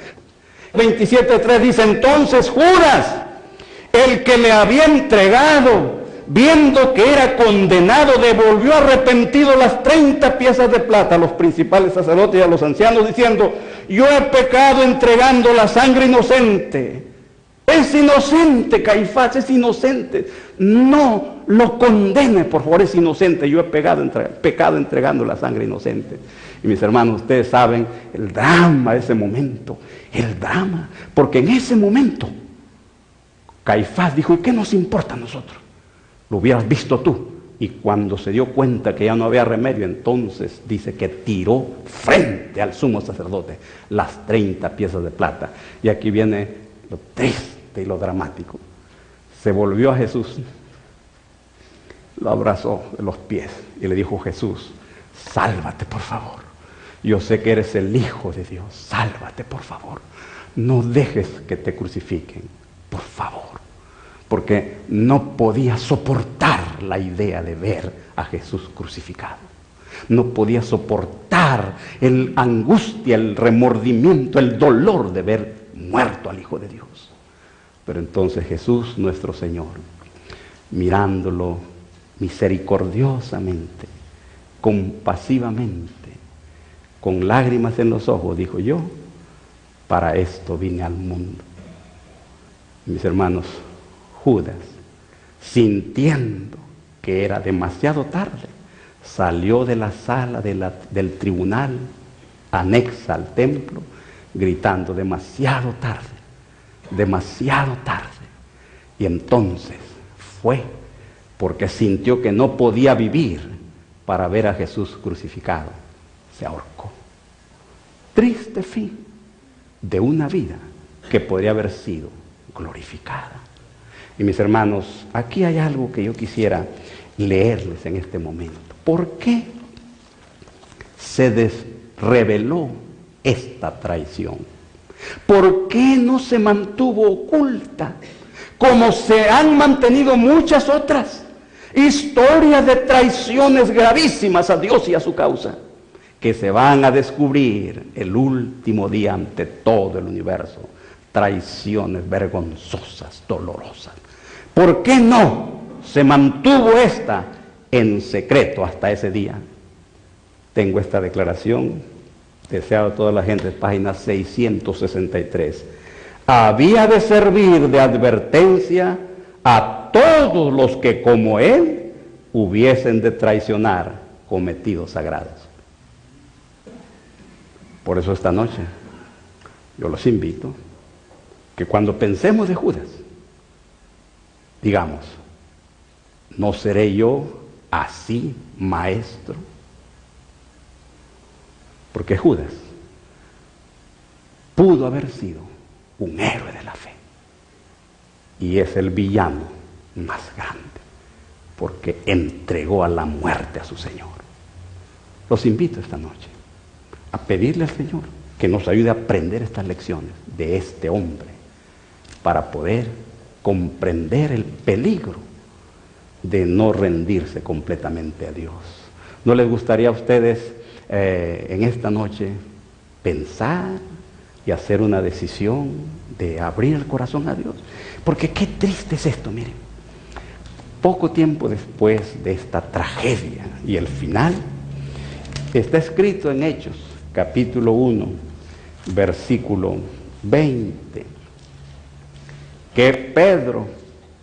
27:3 dice, entonces Judas, el que le había entregado, viendo que era condenado, devolvió arrepentido las 30 piezas de plata a los principales sacerdotes y a los ancianos, diciendo, yo he pecado entregando la sangre inocente. Es inocente, Caifás, es inocente. No lo condene, por favor, es inocente. Yo he pecado entregando la sangre inocente. Y mis hermanos, ustedes saben el drama de ese momento, el drama, porque en ese momento Caifás dijo, ¿y qué nos importa a nosotros? Lo hubieras visto tú. Y cuando se dio cuenta que ya no había remedio, entonces dice que tiró frente al sumo sacerdote las 30 piezas de plata. Y aquí viene lo triste y lo dramático. Se volvió a Jesús, lo abrazó de los pies y le dijo, Jesús, sálvate por favor. Yo sé que eres el Hijo de Dios, sálvate por favor. No dejes que te crucifiquen, por favor. Porque no podía soportar la idea de ver a Jesús crucificado. No podía soportar la angustia, el remordimiento, el dolor de ver muerto al Hijo de Dios. Pero entonces Jesús, nuestro Señor, mirándolo misericordiosamente, compasivamente, con lágrimas en los ojos, dijo: yo para esto vine al mundo. Mis hermanos, Judas, sintiendo que era demasiado tarde, salió de la sala del tribunal anexa al templo, gritando: demasiado tarde, demasiado tarde. Y entonces fue, porque sintió que no podía vivir para ver a Jesús crucificado. Se ahorcó. Triste fin de una vida que podría haber sido glorificada. Y mis hermanos, aquí hay algo que yo quisiera leerles en este momento. ¿Por qué se reveló esta traición? ¿Por qué no se mantuvo oculta como se han mantenido muchas otras historias de traiciones gravísimas a Dios y a su causa, que se van a descubrir el último día ante todo el universo? Traiciones vergonzosas, dolorosas. ¿Por qué no se mantuvo esta en secreto hasta ese día? Tengo esta declaración, deseado a toda la gente, página 663. Había de servir de advertencia a todos los que como él hubiesen de traicionar cometidos sagrados. Por eso esta noche yo los invito que cuando pensemos de Judas, digamos: ¿no seré yo así, maestro? Porque Judas pudo haber sido un héroe de la fe y es el villano más grande, porque entregó a la muerte a su Señor. Los invito esta noche a pedirle al Señor que nos ayude a aprender estas lecciones de este hombre para poder comprender el peligro de no rendirse completamente a Dios. ¿No les gustaría a ustedes en esta noche pensar y hacer una decisión de abrir el corazón a Dios? Porque qué triste es esto, miren. Poco tiempo después de esta tragedia y el final, está escrito en Hechos, capítulo 1, versículo 20, que Pedro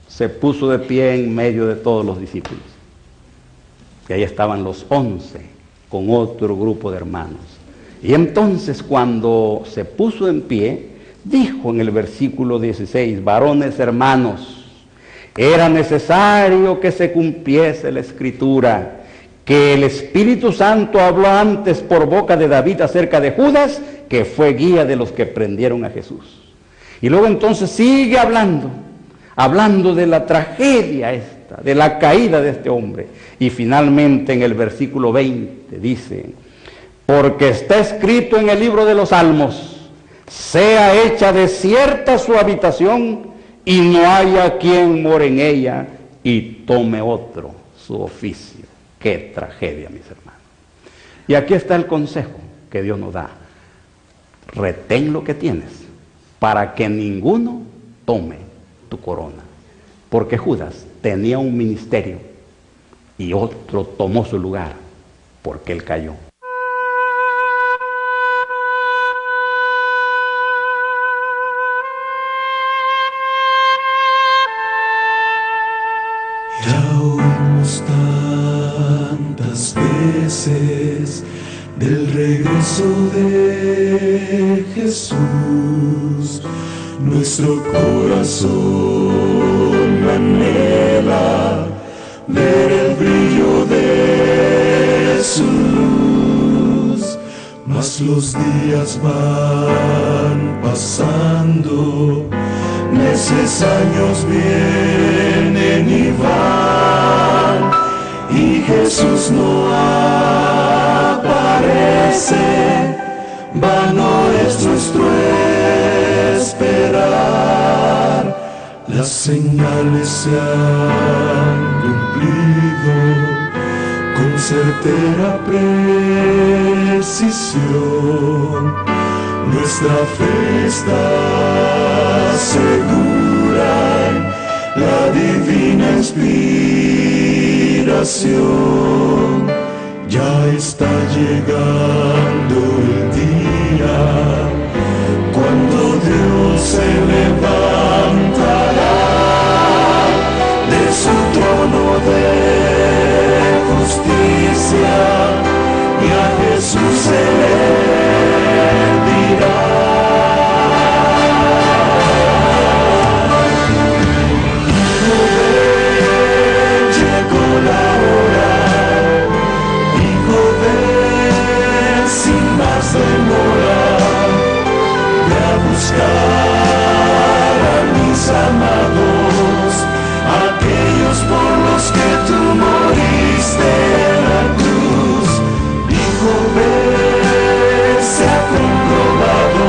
se puso de pie en medio de todos los discípulos. Y ahí estaban los 11 con otro grupo de hermanos. Y entonces cuando se puso en pie, dijo en el versículo 16: varones hermanos, era necesario que se cumpliese la Escritura, que el Espíritu Santo habló antes por boca de David acerca de Judas, que fue guía de los que prendieron a Jesús. Y luego entonces sigue hablando de la tragedia esta, de la caída de este hombre. Y finalmente en el versículo 20 dice: porque está escrito en el libro de los Salmos: sea hecha desierta su habitación, y no haya quien more en ella, y tome otro su oficio. ¡Qué tragedia, mis hermanos! Y aquí está el consejo que Dios nos da: retén lo que tienes, para que ninguno tome tu corona. Porque Judas tenía un ministerio y otro tomó su lugar, porque él cayó. Ya oímos tantas veces del regreso de Jesús. Nuestro corazón anhela ver el brillo de su luz, mas los días van pasando, meses, años vienen y van, y Jesús no aparece. Vano es nuestro esperar, las señales se han cumplido con certera precisión. Nuestra fe está segura en la divina inspiración. inspiración. Ya está llegando el día cuando Dios se levantará de su trono de justicia y a Jesús se le dirá: Hijo, ven, llegó la hora. Hijo, ven, sin más demora, ve a buscar a mis amados, aquellos por los que tú moriste en la cruz. Hijo, ven, se ha comprobado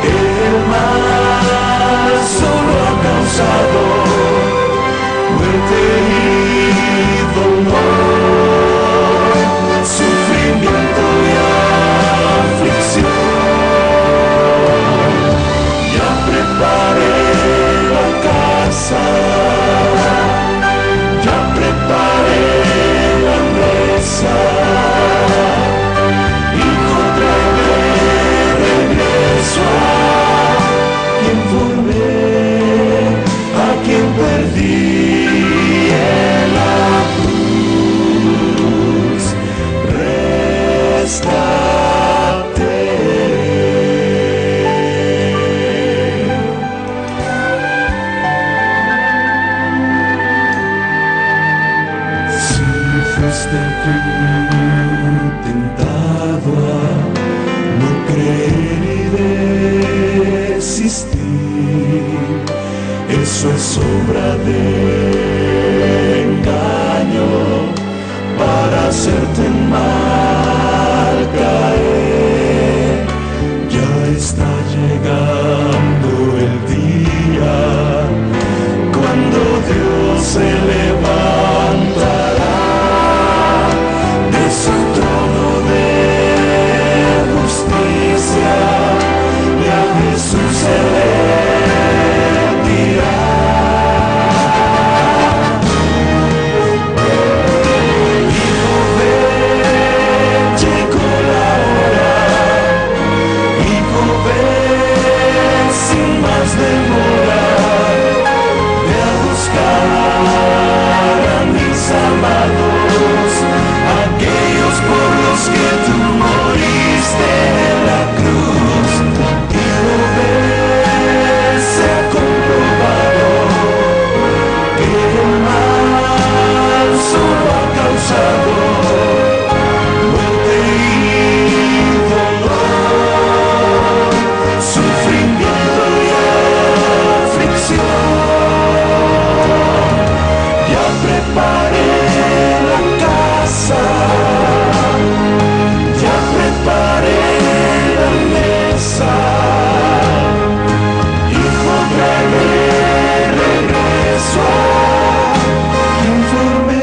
que el mal solo ha causado muerte y dolor, sufrimiento y aflicción. Ya preparé la casa, ya preparé la mesa. Hijo, tráeme regreso a quien formé, a quien perdí en la cruz. Rescate. Si fuiste tú tentado a no creer y desistir, eso es obra de engaño para hacerte mal.